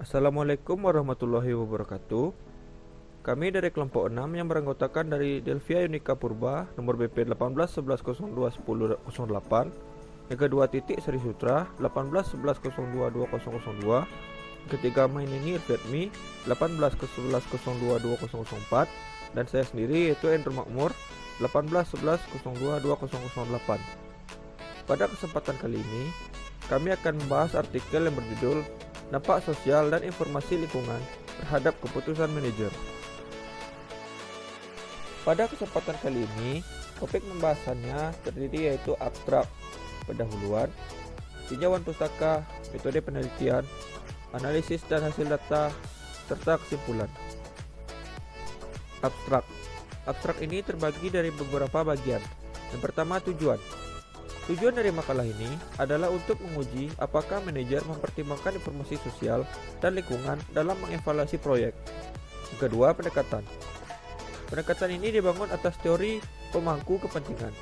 Assalamualaikum warahmatullahi wabarakatuh. Kami dari kelompok 6 yang beranggotakan dari Delvia Yunika Purba, nomor BP 18 11 02 10 08, yang kedua Titik Sri Sutra 18 11 02 2002, yang ketiga Mainini Irfetmi 18 11 02 2004, dan saya sendiri yaitu Andrew Makmur 18 11 02 2008. Pada kesempatan kali ini, kami akan membahas artikel yang berjudul Dampak Sosial dan Informasi Lingkungan Terhadap Keputusan Manajer. Pada kesempatan kali ini, topik pembahasannya terdiri yaitu abstrak, pendahuluan, tinjauan pustaka, metode penelitian, analisis dan hasil data, serta kesimpulan. Abstrak. Abstrak ini terbagi dari beberapa bagian. Yang pertama, tujuan. Tujuan dari makalah ini adalah untuk menguji apakah manajer mempertimbangkan informasi sosial dan lingkungan dalam mengevaluasi proyek. Yang kedua, pendekatan. Pendekatan ini dibangun atas teori pemangku kepentingan.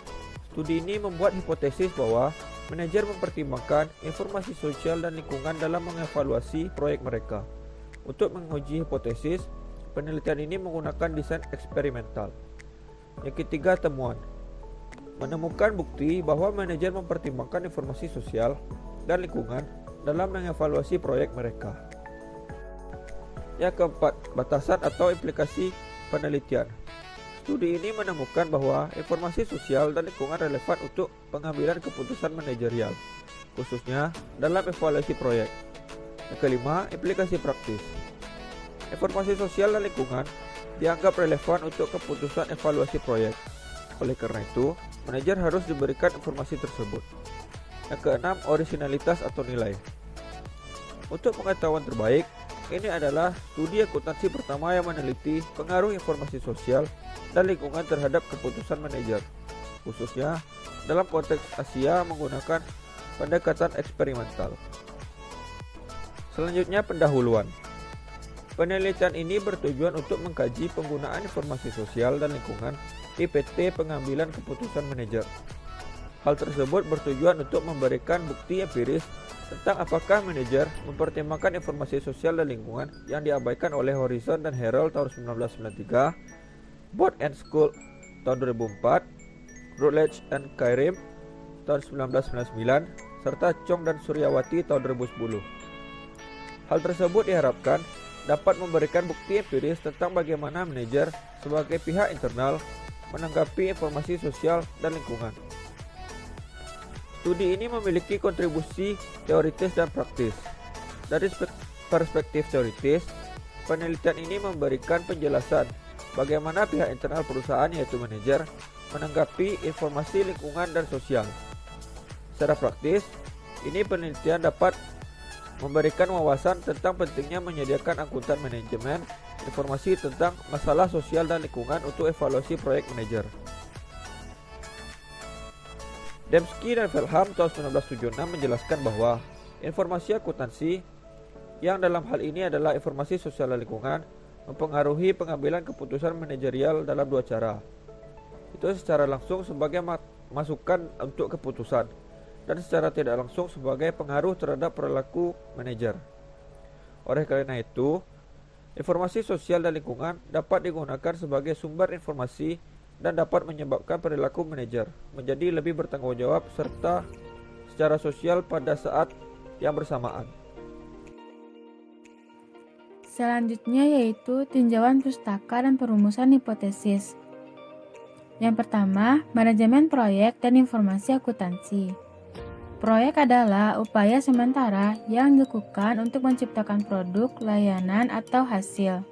Studi ini membuat hipotesis bahwa manajer mempertimbangkan informasi sosial dan lingkungan dalam mengevaluasi proyek mereka. Untuk menguji hipotesis, penelitian ini menggunakan desain eksperimental. Yang ketiga, temuan. Menemukan bukti bahwa manajer mempertimbangkan informasi sosial dan lingkungan dalam mengevaluasi proyek mereka. Yang keempat, batasan atau implikasi penelitian. Studi ini menemukan bahwa informasi sosial dan lingkungan relevan untuk pengambilan keputusan manajerial, khususnya dalam evaluasi proyek. Yang kelima, implikasi praktis. Informasi sosial dan lingkungan dianggap relevan untuk keputusan evaluasi proyek. Oleh karena itu, manajer harus diberikan informasi tersebut. Yang keenam, originalitas atau nilai. Untuk pengetahuan terbaik, ini adalah studi akuntansi pertama yang meneliti pengaruh informasi sosial dan lingkungan terhadap keputusan manajer, khususnya dalam konteks Asia menggunakan pendekatan eksperimental. Selanjutnya, pendahuluan. Penelitian ini bertujuan untuk mengkaji penggunaan informasi sosial dan lingkungan di PT pengambilan keputusan manajer. Hal tersebut bertujuan untuk memberikan bukti empiris tentang apakah manajer mempertimbangkan informasi sosial dan lingkungan yang diabaikan oleh Horizon dan Herald tahun 1993, Board and School tahun 2004, Routledge and Kairim tahun 1999, serta Chong dan Suryawati tahun 2010. Hal tersebut diharapkan dapat memberikan bukti empiris tentang bagaimana manajer sebagai pihak internal menanggapi informasi sosial dan lingkungan. Studi ini memiliki kontribusi teoritis dan praktis. Dari perspektif teoritis, penelitian ini memberikan penjelasan bagaimana pihak internal perusahaan yaitu manajer menanggapi informasi lingkungan dan sosial. Secara praktis, ini penelitian dapat memberikan wawasan tentang pentingnya menyediakan akuntan manajemen informasi tentang masalah sosial dan lingkungan untuk evaluasi proyek manajer. Dembski dan Pelham tahun 1976 menjelaskan bahwa informasi akuntansi yang dalam hal ini adalah informasi sosial dan lingkungan mempengaruhi pengambilan keputusan manajerial dalam dua cara. Itu secara langsung sebagai masukan untuk keputusan, dan secara tidak langsung sebagai pengaruh terhadap perilaku manajer. Oleh karena itu, informasi sosial dan lingkungan dapat digunakan sebagai sumber informasi dan dapat menyebabkan perilaku manajer menjadi lebih bertanggung jawab serta secara sosial pada saat yang bersamaan. Selanjutnya yaitu tinjauan pustaka dan perumusan hipotesis. Yang pertama, manajemen proyek dan informasi akuntansi. Proyek adalah upaya sementara yang dilakukan untuk menciptakan produk, layanan, atau hasil.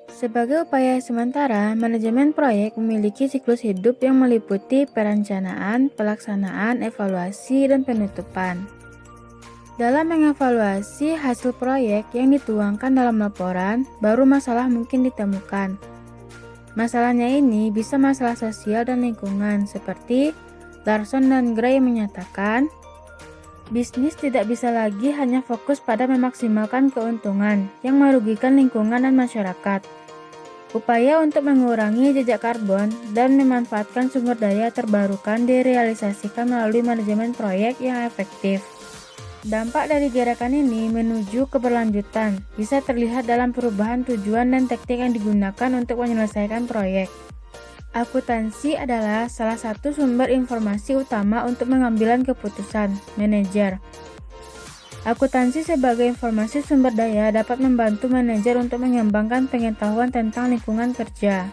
Sebagai upaya sementara, manajemen proyek memiliki siklus hidup yang meliputi perencanaan, pelaksanaan, evaluasi, dan penutupan. Dalam mengevaluasi hasil proyek yang dituangkan dalam laporan, baru masalah mungkin ditemukan. Masalahnya ini bisa masalah sosial dan lingkungan, seperti Larson dan Gray menyatakan, bisnis tidak bisa lagi hanya fokus pada memaksimalkan keuntungan yang merugikan lingkungan dan masyarakat. Upaya untuk mengurangi jejak karbon dan memanfaatkan sumber daya terbarukan direalisasikan melalui manajemen proyek yang efektif. Dampak dari gerakan ini menuju keberlanjutan bisa terlihat dalam perubahan tujuan dan teknik yang digunakan untuk menyelesaikan proyek. Akuntansi adalah salah satu sumber informasi utama untuk pengambilan keputusan manajer. Akuntansi sebagai informasi sumber daya dapat membantu manajer untuk mengembangkan pengetahuan tentang lingkungan kerja.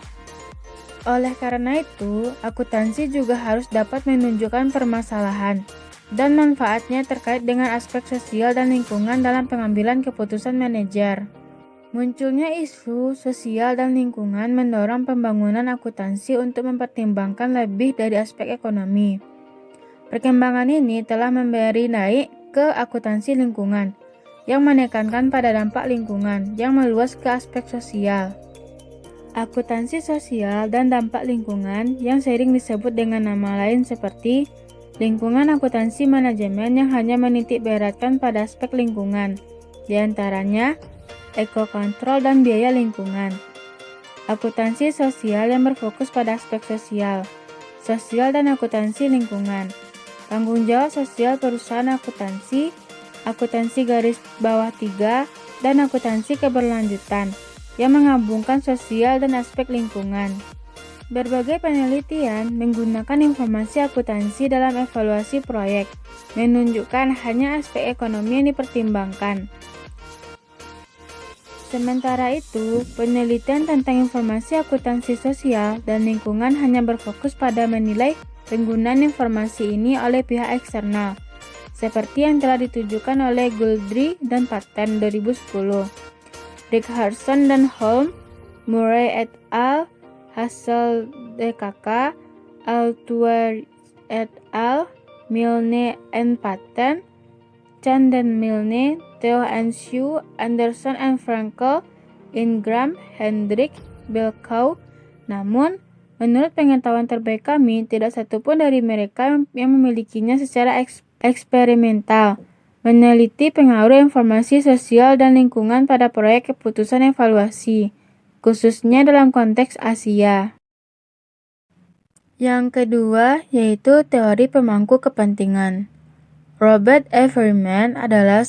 Oleh karena itu, akuntansi juga harus dapat menunjukkan permasalahan dan manfaatnya terkait dengan aspek sosial dan lingkungan dalam pengambilan keputusan manajer. Munculnya isu sosial dan lingkungan mendorong pembangunan akuntansi untuk mempertimbangkan lebih dari aspek ekonomi. Perkembangan ini telah memberi naik ke akuntansi lingkungan, yang menekankan pada dampak lingkungan yang meluas ke aspek sosial. Akuntansi sosial dan dampak lingkungan yang sering disebut dengan nama lain seperti lingkungan akuntansi manajemen yang hanya menitik beratkan pada aspek lingkungan, diantaranya ekokontrol dan biaya lingkungan. Akuntansi sosial yang berfokus pada aspek sosial dan akuntansi lingkungan. Tanggung jawab sosial perusahaan akuntansi garis bawah 3, dan akuntansi keberlanjutan yang menggabungkan sosial dan aspek lingkungan. Berbagai penelitian menggunakan informasi akuntansi dalam evaluasi proyek, menunjukkan hanya aspek ekonomi yang dipertimbangkan. Sementara itu, penelitian tentang informasi akuntansi sosial dan lingkungan hanya berfokus pada menilai penggunaan informasi ini oleh pihak eksternal, seperti yang telah ditujukan oleh Guldry dan Patten 2010, Richardson dan Holm, Murray et al., Hassel DKK, Altuer et al., Milne and Patten, Chan dan Milne, Theo and Xu, Anderson and Frankel, Ingram, Hendrik, Belkau. Namun, menurut pengetahuan terbaik kami, tidak satupun dari mereka yang memilikinya secara eksperimental meneliti pengaruh informasi sosial dan lingkungan pada proyek keputusan evaluasi, khususnya dalam konteks Asia. Yang kedua yaitu teori pemangku kepentingan. Robert Everman adalah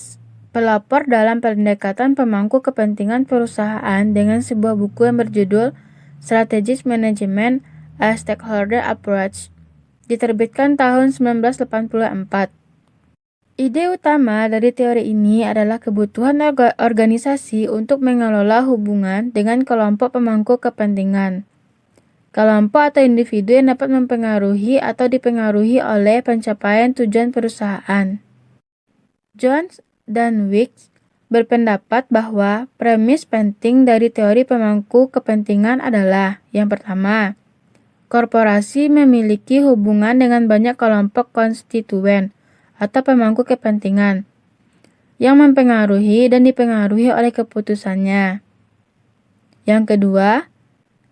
pelopor dalam pendekatan pemangku kepentingan perusahaan dengan sebuah buku yang berjudul Strategic Management: A Stakeholder Approach, diterbitkan tahun 1984. Ide utama dari teori ini adalah kebutuhan organisasi untuk mengelola hubungan dengan kelompok pemangku kepentingan. Kelompok atau individu yang dapat mempengaruhi atau dipengaruhi oleh pencapaian tujuan perusahaan. Jones dan Wicks berpendapat bahwa premis penting dari teori pemangku kepentingan adalah, yang pertama, korporasi memiliki hubungan dengan banyak kelompok konstituen atau pemangku kepentingan yang mempengaruhi dan dipengaruhi oleh keputusannya. Yang kedua,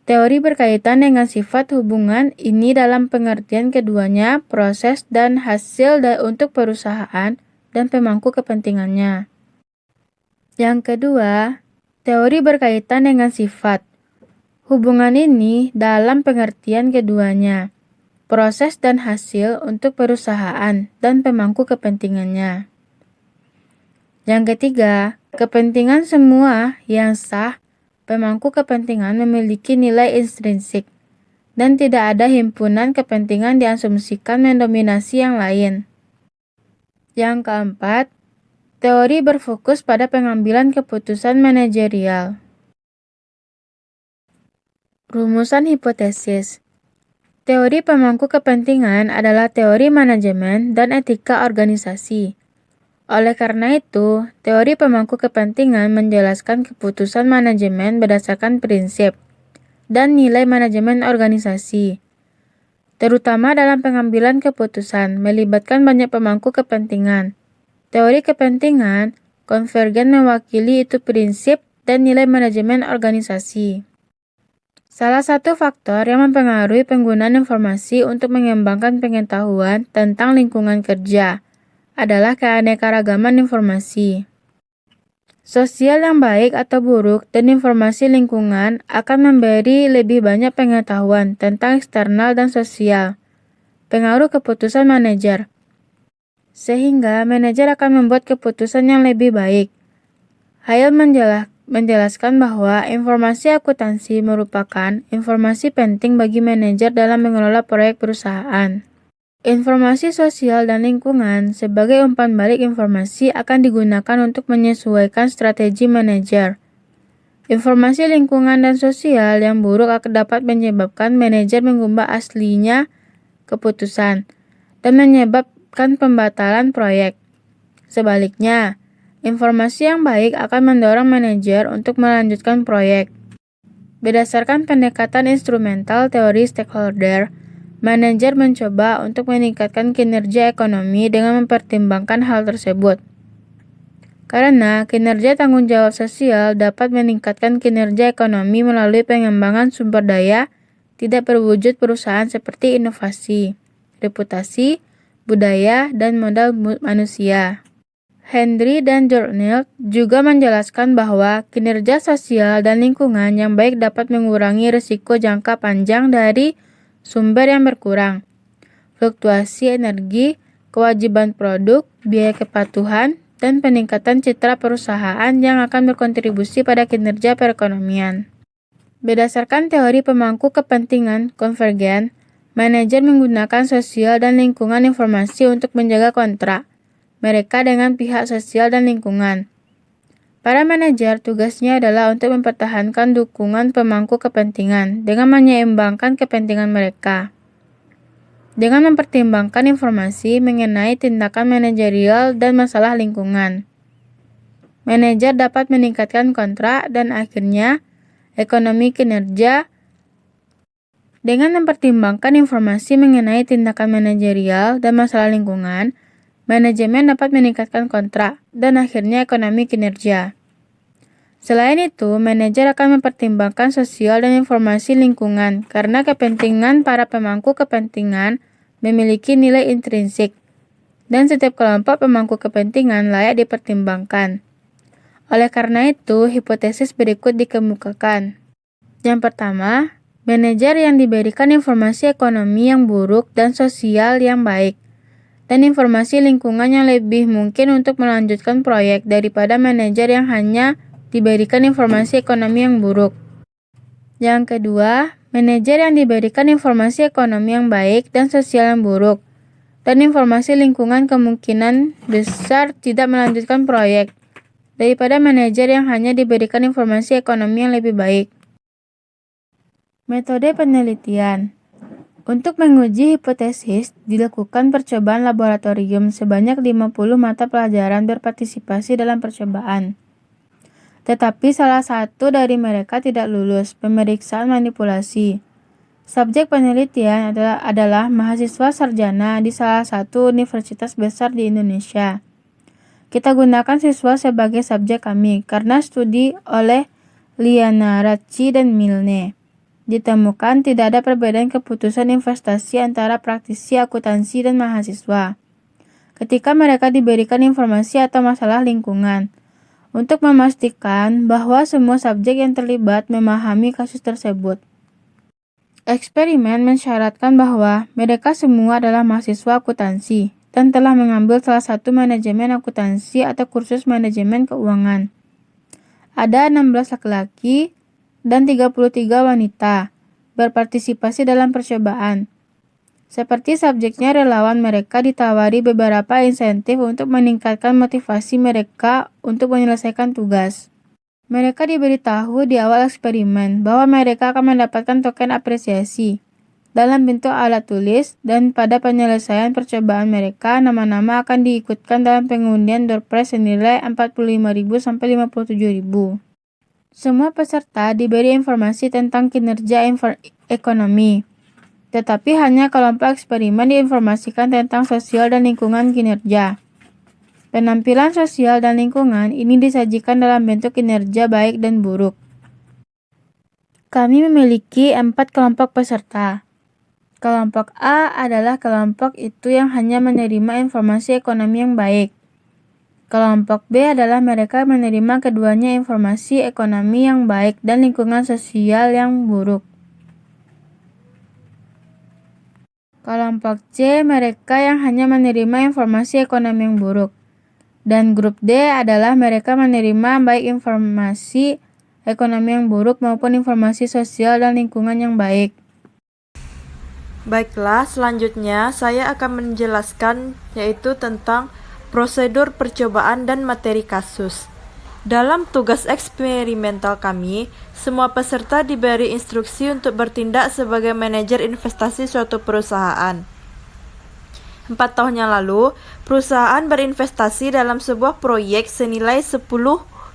teori berkaitan dengan sifat hubungan ini dalam pengertian keduanya, proses dan hasil untuk perusahaan dan pemangku kepentingannya. Yang kedua, teori berkaitan dengan sifat hubungan ini dalam pengertian keduanya, proses dan hasil untuk perusahaan dan pemangku kepentingannya. Yang ketiga, kepentingan semua yang sah pemangku kepentingan memiliki nilai intrinsik dan tidak ada himpunan kepentingan diasumsikan mendominasi yang lain. Yang keempat, teori berfokus pada pengambilan keputusan manajerial. Rumusan hipotesis. Teori pemangku kepentingan adalah teori manajemen dan etika organisasi. Oleh karena itu, teori pemangku kepentingan menjelaskan keputusan manajemen berdasarkan prinsip dan nilai manajemen organisasi, terutama dalam pengambilan keputusan melibatkan banyak pemangku kepentingan. Teori kepentingan konvergen mewakili itu prinsip dan nilai manajemen organisasi. Salah satu faktor yang mempengaruhi penggunaan informasi untuk mengembangkan pengetahuan tentang lingkungan kerja adalah keanekaragaman informasi. Sosial yang baik atau buruk dan informasi lingkungan akan memberi lebih banyak pengetahuan tentang eksternal dan sosial, pengaruh keputusan manajer. sehingga manajer akan membuat keputusan yang lebih baik. Hale menjelaskan bahwa informasi akuntansi merupakan informasi penting bagi manajer dalam mengelola proyek perusahaan. Informasi sosial dan lingkungan sebagai umpan balik informasi akan digunakan untuk menyesuaikan strategi manajer. Informasi lingkungan dan sosial yang buruk akan dapat menyebabkan manajer mengubah aslinya keputusan dan menyebabkan pembatalan proyek. Sebaliknya, informasi yang baik akan mendorong manajer untuk melanjutkan proyek. Berdasarkan pendekatan instrumental teori stakeholder, manajer mencoba untuk meningkatkan kinerja ekonomi dengan mempertimbangkan hal tersebut. Karena kinerja tanggung jawab sosial dapat meningkatkan kinerja ekonomi melalui pengembangan sumber daya tidak berwujud perusahaan seperti inovasi, reputasi, budaya, dan modal manusia. Henry dan Jornel juga menjelaskan bahwa kinerja sosial dan lingkungan yang baik dapat mengurangi risiko jangka panjang dari sumber yang berkurang, fluktuasi energi, kewajiban produk, biaya kepatuhan, dan peningkatan citra perusahaan yang akan berkontribusi pada kinerja perekonomian. Berdasarkan teori pemangku kepentingan konvergen, manajer menggunakan sosial dan lingkungan informasi untuk menjaga kontrak mereka dengan pihak sosial dan lingkungan. Para manajer tugasnya adalah untuk mempertahankan dukungan pemangku kepentingan dengan menyeimbangkan kepentingan mereka. Dengan mempertimbangkan informasi mengenai tindakan manajerial dan masalah lingkungan, manajer dapat meningkatkan kontrak dan akhirnya ekonomi kinerja. Dengan mempertimbangkan informasi mengenai tindakan manajerial dan masalah lingkungan, manajemen dapat meningkatkan kontrak dan akhirnya ekonomi kinerja. Selain itu, manajer akan mempertimbangkan sosial dan informasi lingkungan karena kepentingan para pemangku kepentingan memiliki nilai intrinsik dan setiap kelompok pemangku kepentingan layak dipertimbangkan. Oleh karena itu, hipotesis berikut dikemukakan. Yang pertama, manajer yang diberikan informasi ekonomi yang buruk dan sosial yang baik, dan informasi lingkungan yang lebih mungkin untuk melanjutkan proyek daripada manajer yang hanya diberikan informasi ekonomi yang buruk. Yang kedua, manajer yang diberikan informasi ekonomi yang baik dan sosial yang buruk, dan informasi lingkungan kemungkinan besar tidak melanjutkan proyek daripada manajer yang hanya diberikan informasi ekonomi yang lebih baik. Metode penelitian. Untuk menguji hipotesis, dilakukan percobaan laboratorium sebanyak 50 mata pelajaran berpartisipasi dalam percobaan. Tetapi salah satu dari mereka tidak lulus pemeriksaan manipulasi. Subjek penelitian adalah mahasiswa sarjana di salah satu universitas besar di Indonesia. Kita gunakan siswa sebagai subjek kami karena studi oleh Liana Racci dan Milne. Ditemukan tidak ada perbedaan keputusan investasi antara praktisi akuntansi dan mahasiswa ketika mereka diberikan informasi atau masalah lingkungan, untuk memastikan bahwa semua subjek yang terlibat memahami kasus tersebut. Eksperimen mensyaratkan bahwa mereka semua adalah mahasiswa akuntansi dan telah mengambil salah satu manajemen akuntansi atau kursus manajemen keuangan. Ada 16 laki-laki dan 33 wanita berpartisipasi dalam percobaan. Seperti subjeknya, relawan mereka ditawari beberapa insentif untuk meningkatkan motivasi mereka untuk menyelesaikan tugas. Mereka diberitahu di awal eksperimen bahwa mereka akan mendapatkan token apresiasi dalam bentuk alat tulis, dan pada penyelesaian percobaan mereka, nama-nama akan diikutkan dalam pengundian door prize senilai 45.000 sampai 57.000. Semua peserta diberi informasi tentang kinerja ekonomi, tetapi hanya kelompok eksperimen diinformasikan tentang sosial dan lingkungan kinerja. Penampilan sosial dan lingkungan ini disajikan dalam bentuk kinerja baik dan buruk. Kami memiliki 4 kelompok peserta. Kelompok A adalah kelompok itu yang hanya menerima informasi ekonomi yang baik. Kelompok B adalah mereka menerima keduanya, informasi ekonomi yang baik dan lingkungan sosial yang buruk. Kelompok C mereka yang hanya menerima informasi ekonomi yang buruk. Dan grup D adalah mereka menerima baik informasi ekonomi yang buruk maupun informasi sosial dan lingkungan yang baik. Baiklah, selanjutnya saya akan menjelaskan yaitu tentang prosedur percobaan dan materi kasus. Dalam tugas eksperimental kami, semua peserta diberi instruksi untuk bertindak sebagai manajer investasi suatu perusahaan. 4 tahun yang lalu, perusahaan berinvestasi dalam sebuah proyek senilai 10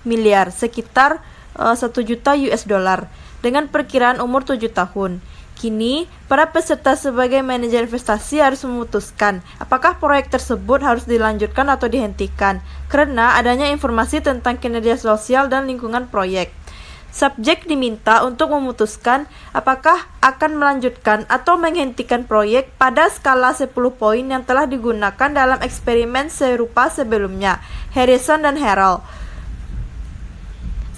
miliar, sekitar 1 juta US dollar, dengan perkiraan umur 7 tahun. Kini, para peserta sebagai manajer investasi harus memutuskan apakah proyek tersebut harus dilanjutkan atau dihentikan, karena adanya informasi tentang kinerja sosial dan lingkungan proyek. Subjek diminta untuk memutuskan apakah akan melanjutkan atau menghentikan proyek pada skala 10 poin yang telah digunakan dalam eksperimen serupa sebelumnya, Harrison dan Harrell.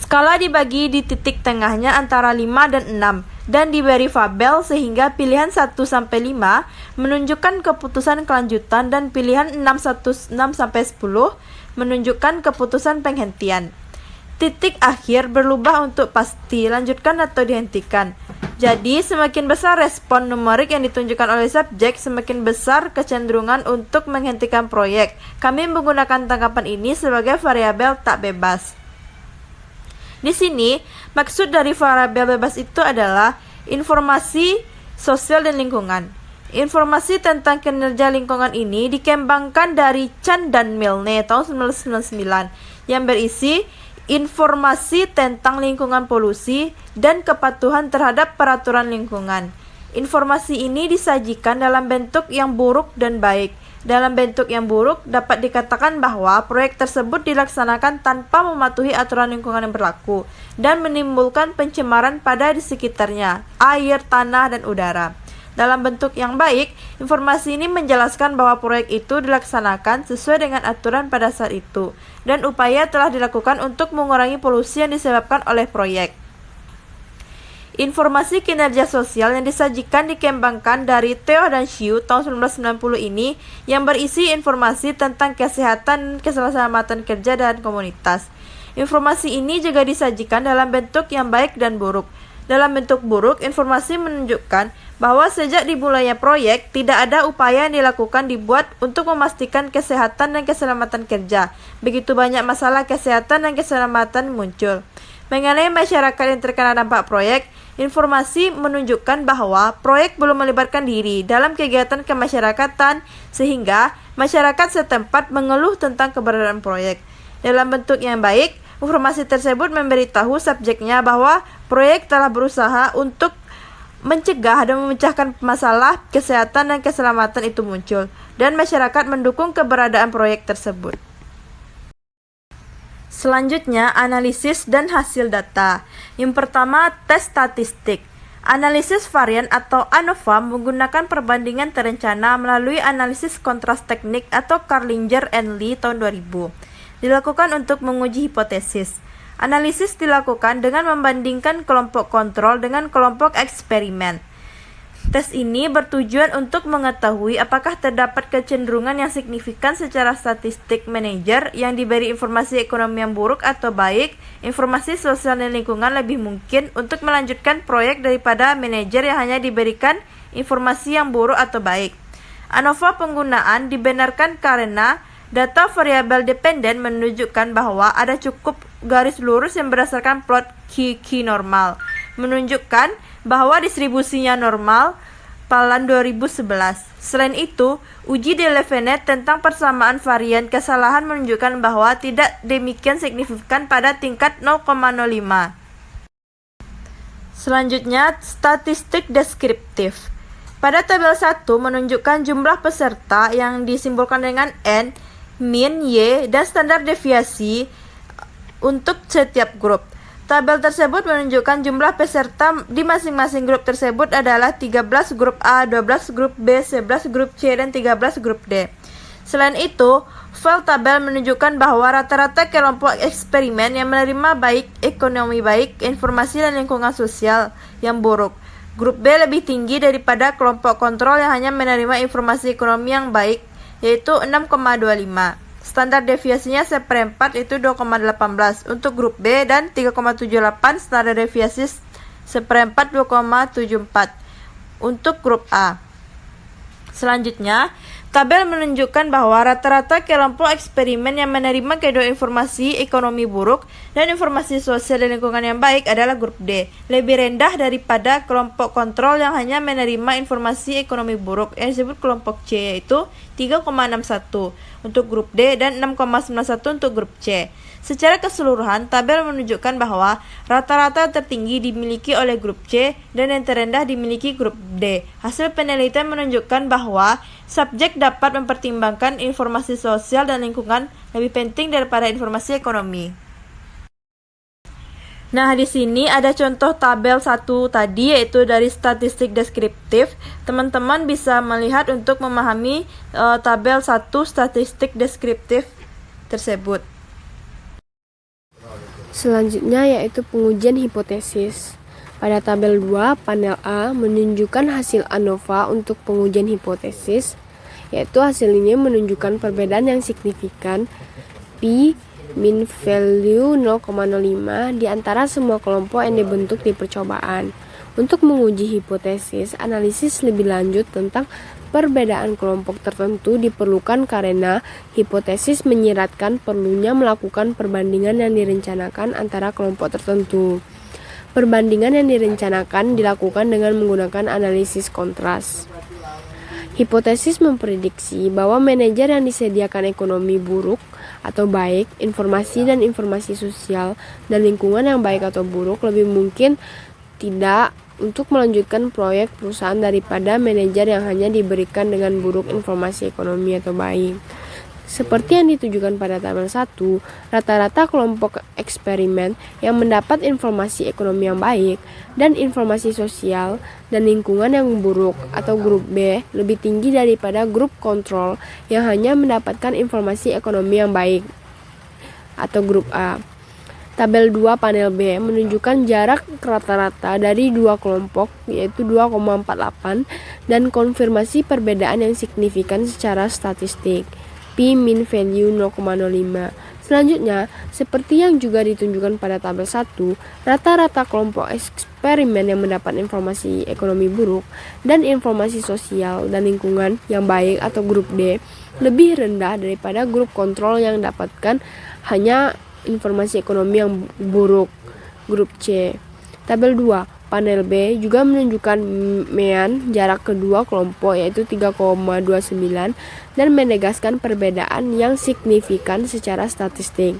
Skala dibagi di titik tengahnya antara 5 dan 6 dan diberi fabel sehingga pilihan 1-5 menunjukkan keputusan kelanjutan dan pilihan 6-10 menunjukkan keputusan penghentian. Titik akhir berubah untuk pasti lanjutkan atau dihentikan. Jadi, semakin besar respon numerik yang ditunjukkan oleh subjek, semakin besar kecenderungan untuk menghentikan proyek. Kami menggunakan tanggapan ini sebagai variabel tak bebas. Di sini, maksud dari variabel bebas itu adalah informasi sosial dan lingkungan. Informasi tentang kinerja lingkungan ini dikembangkan dari Chan dan Milne tahun 1999 yang berisi informasi tentang lingkungan polusi dan kepatuhan terhadap peraturan lingkungan. Informasi ini disajikan dalam bentuk yang buruk dan baik. Dalam bentuk yang buruk, dapat dikatakan bahwa proyek tersebut dilaksanakan tanpa mematuhi aturan lingkungan yang berlaku dan menimbulkan pencemaran pada di sekitarnya, air, tanah, dan udara. Dalam bentuk yang baik, informasi ini menjelaskan bahwa proyek itu dilaksanakan sesuai dengan aturan pada saat itu, dan upaya telah dilakukan untuk mengurangi polusi yang disebabkan oleh proyek. Informasi kinerja sosial yang disajikan dikembangkan dari Theo dan Xiu tahun 1990 ini yang berisi informasi tentang kesehatan, keselamatan kerja, dan komunitas. Informasi ini juga disajikan dalam bentuk yang baik dan buruk. Dalam bentuk buruk, informasi menunjukkan bahwa sejak dimulainya proyek, tidak ada upaya yang dibuat untuk memastikan kesehatan dan keselamatan kerja. Begitu banyak masalah kesehatan dan keselamatan muncul. Mengenai masyarakat yang terkena dampak proyek, informasi menunjukkan bahwa proyek belum melibatkan diri dalam kegiatan kemasyarakatan, sehingga masyarakat setempat mengeluh tentang keberadaan proyek. Dalam bentuk yang baik, informasi tersebut memberitahu subjeknya bahwa proyek telah berusaha untuk mencegah dan memecahkan masalah kesehatan dan keselamatan itu muncul, dan masyarakat mendukung keberadaan proyek tersebut. Selanjutnya, analisis dan hasil data. Yang pertama, tes statistik. Analisis varian atau ANOVA menggunakan perbandingan terencana melalui analisis kontras teknik atau Carlinger and Lee tahun 2000. Dilakukan untuk menguji hipotesis. Analisis dilakukan dengan membandingkan kelompok kontrol dengan kelompok eksperimen. Tes ini bertujuan untuk mengetahui apakah terdapat kecenderungan yang signifikan secara statistik manajer yang diberi informasi ekonomi yang buruk atau baik, informasi sosial dan lingkungan lebih mungkin untuk melanjutkan proyek daripada manajer yang hanya diberikan informasi yang buruk atau baik. ANOVA penggunaan dibenarkan karena data variabel dependen menunjukkan bahwa ada cukup garis lurus yang berdasarkan plot Q normal, menunjukkan bahwa distribusinya normal Palan 2011. Selain itu, uji de Levenet tentang persamaan varian kesalahan menunjukkan bahwa tidak demikian signifikan pada tingkat 0,05. Selanjutnya, statistik deskriptif. Pada tabel 1 menunjukkan jumlah peserta yang disimbolkan dengan N, min, Y, dan standar deviasi untuk setiap grup. Tabel tersebut menunjukkan jumlah peserta di masing-masing grup tersebut adalah 13 grup A, 12 grup B, 11 grup C, dan 13 grup D. Selain itu, file tabel menunjukkan bahwa rata-rata kelompok eksperimen yang menerima baik ekonomi baik, informasi dan lingkungan sosial yang buruk. Grup B lebih tinggi daripada kelompok kontrol yang hanya menerima informasi ekonomi yang baik, yaitu 6,25. Standar deviasinya seperempat itu 2,18 untuk grup B dan 3,78 standar deviasi seperempat 2,74 untuk grup A. Selanjutnya, tabel menunjukkan bahwa rata-rata kelompok eksperimen yang menerima kedua informasi ekonomi buruk dan informasi sosial dan lingkungan yang baik adalah grup D, lebih rendah daripada kelompok kontrol yang hanya menerima informasi ekonomi buruk yang disebut kelompok C, yaitu 3,61 untuk grup D dan 6,91 untuk grup C. Secara keseluruhan, tabel menunjukkan bahwa rata-rata tertinggi dimiliki oleh grup C dan yang terendah dimiliki grup D. Hasil penelitian menunjukkan bahwa subjek dapat mempertimbangkan informasi sosial dan lingkungan lebih penting daripada informasi ekonomi. Nah, di sini ada contoh tabel 1 tadi, yaitu dari statistik deskriptif. Teman-teman bisa melihat untuk memahami tabel 1 statistik deskriptif tersebut. Selanjutnya yaitu pengujian hipotesis. Pada tabel 2, panel A menunjukkan hasil ANOVA untuk pengujian hipotesis, yaitu hasil ini menunjukkan perbedaan yang signifikan P min value 0,05 di antara semua kelompok yang dibentuk di percobaan. Untuk menguji hipotesis, analisis lebih lanjut tentang perbedaan kelompok tertentu diperlukan karena hipotesis menyiratkan perlunya melakukan perbandingan yang direncanakan antara kelompok tertentu. Perbandingan yang direncanakan dilakukan dengan menggunakan analisis kontras. Hipotesis memprediksi bahwa manajer yang disediakan ekonomi buruk atau baik, informasi dan informasi sosial, dan lingkungan yang baik atau buruk lebih mungkin tidak untuk melanjutkan proyek perusahaan daripada manajer yang hanya diberikan dengan buruk informasi ekonomi atau baik. Seperti yang ditujukan pada tabel 1, rata-rata kelompok eksperimen yang mendapat informasi ekonomi yang baik dan informasi sosial dan lingkungan yang buruk atau grup B lebih tinggi daripada grup kontrol yang hanya mendapatkan informasi ekonomi yang baik atau grup A. Tabel 2 panel B menunjukkan jarak rata-rata dari dua kelompok, yaitu 2,48, dan konfirmasi perbedaan yang signifikan secara statistik. P min value 0,05. Selanjutnya, seperti yang juga ditunjukkan pada tabel 1, rata-rata kelompok eksperimen yang mendapat informasi ekonomi buruk dan informasi sosial dan lingkungan yang baik atau grup D lebih rendah daripada grup kontrol yang dapatkan hanya informasi ekonomi yang buruk, grup C. Tabel 2 panel B juga menunjukkan mean jarak kedua kelompok, yaitu 3,29, dan menegaskan perbedaan yang signifikan secara statistik.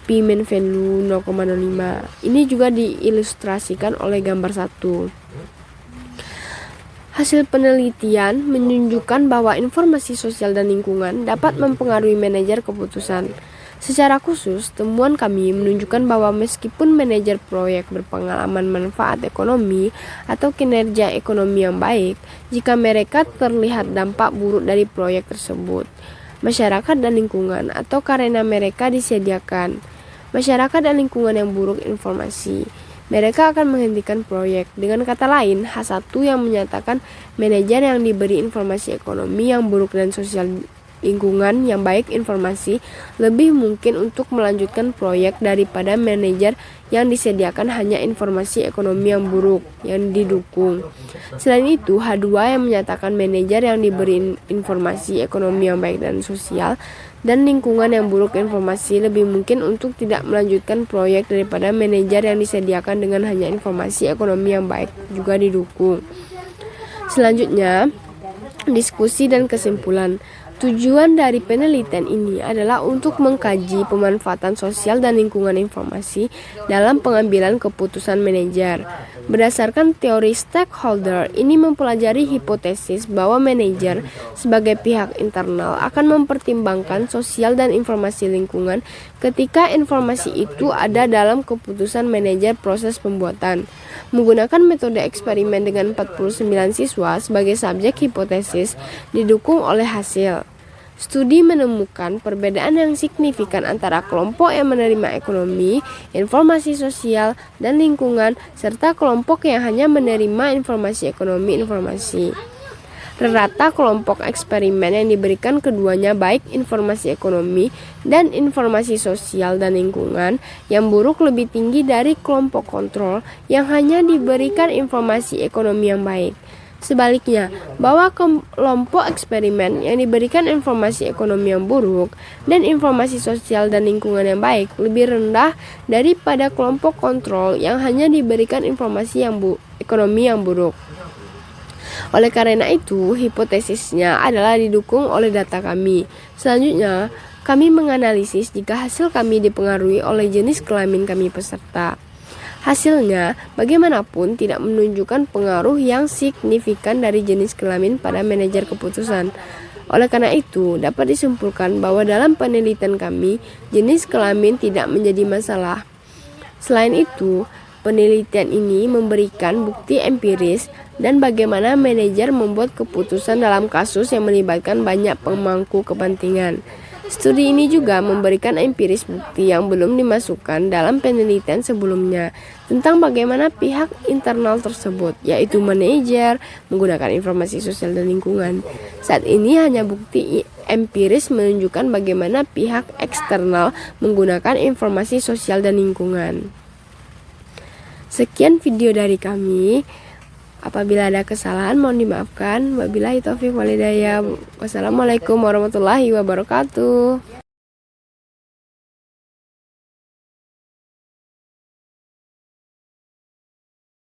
P min value 0,05. Ini juga diilustrasikan oleh gambar 1. Hasil penelitian menunjukkan bahwa informasi sosial dan lingkungan dapat mempengaruhi manajer keputusan. Secara khusus, temuan kami menunjukkan bahwa meskipun manajer proyek berpengalaman manfaat ekonomi atau kinerja ekonomi yang baik, jika mereka terlihat dampak buruk dari proyek tersebut, masyarakat dan lingkungan, atau karena mereka disediakan masyarakat dan lingkungan yang buruk informasi, mereka akan menghentikan proyek. Dengan kata lain, H1 yang menyatakan manajer yang diberi informasi ekonomi yang buruk dan sosial lingkungan yang baik informasi lebih mungkin untuk melanjutkan proyek daripada manajer yang disediakan hanya informasi ekonomi yang buruk yang didukung. Selain itu, H2 yang menyatakan manajer yang diberi informasi ekonomi yang baik dan sosial dan lingkungan yang buruk informasi lebih mungkin untuk tidak melanjutkan proyek daripada manajer yang disediakan dengan hanya informasi ekonomi yang baik juga didukung. Selanjutnya, diskusi dan kesimpulan. Tujuan dari penelitian ini adalah untuk mengkaji pemanfaatan sosial dan lingkungan informasi dalam pengambilan keputusan manajer. Berdasarkan teori stakeholder, ini mempelajari hipotesis bahwa manajer sebagai pihak internal akan mempertimbangkan sosial dan informasi lingkungan ketika informasi itu ada dalam keputusan manajer proses pembuatan. Menggunakan metode eksperimen dengan 49 siswa sebagai subjek hipotesis didukung oleh hasil. Studi menemukan perbedaan yang signifikan antara kelompok yang menerima ekonomi, informasi sosial, dan lingkungan, serta kelompok yang hanya menerima informasi informasi. Rata kelompok eksperimen yang diberikan keduanya baik informasi ekonomi dan informasi sosial dan lingkungan yang buruk lebih tinggi dari kelompok kontrol yang hanya diberikan informasi ekonomi yang baik. Sebaliknya, bahwa kelompok eksperimen yang diberikan informasi ekonomi yang buruk dan informasi sosial dan lingkungan yang baik lebih rendah daripada kelompok kontrol yang hanya diberikan informasi ekonomi yang buruk. Oleh karena itu, hipotesisnya adalah didukung oleh data kami. Selanjutnya, kami menganalisis jika hasil kami dipengaruhi oleh jenis kelamin kami peserta. Hasilnya, bagaimanapun tidak menunjukkan pengaruh yang signifikan dari jenis kelamin pada manajer keputusan. Oleh karena itu, dapat disimpulkan bahwa dalam penelitian kami, jenis kelamin tidak menjadi masalah. Selain itu, penelitian ini memberikan bukti empiris dan bagaimana manajer membuat keputusan dalam kasus yang melibatkan banyak pemangku kepentingan. Studi ini juga memberikan empiris bukti yang belum dimasukkan dalam penelitian sebelumnya tentang bagaimana pihak internal tersebut, yaitu manajer, menggunakan informasi sosial dan lingkungan. Saat ini hanya bukti empiris menunjukkan bagaimana pihak eksternal menggunakan informasi sosial dan lingkungan. Sekian video dari kami. Apabila ada kesalahan mohon dimaafkan. Wabillahi taufiq walhidayah. Wassalamualaikum warahmatullahi wabarakatuh.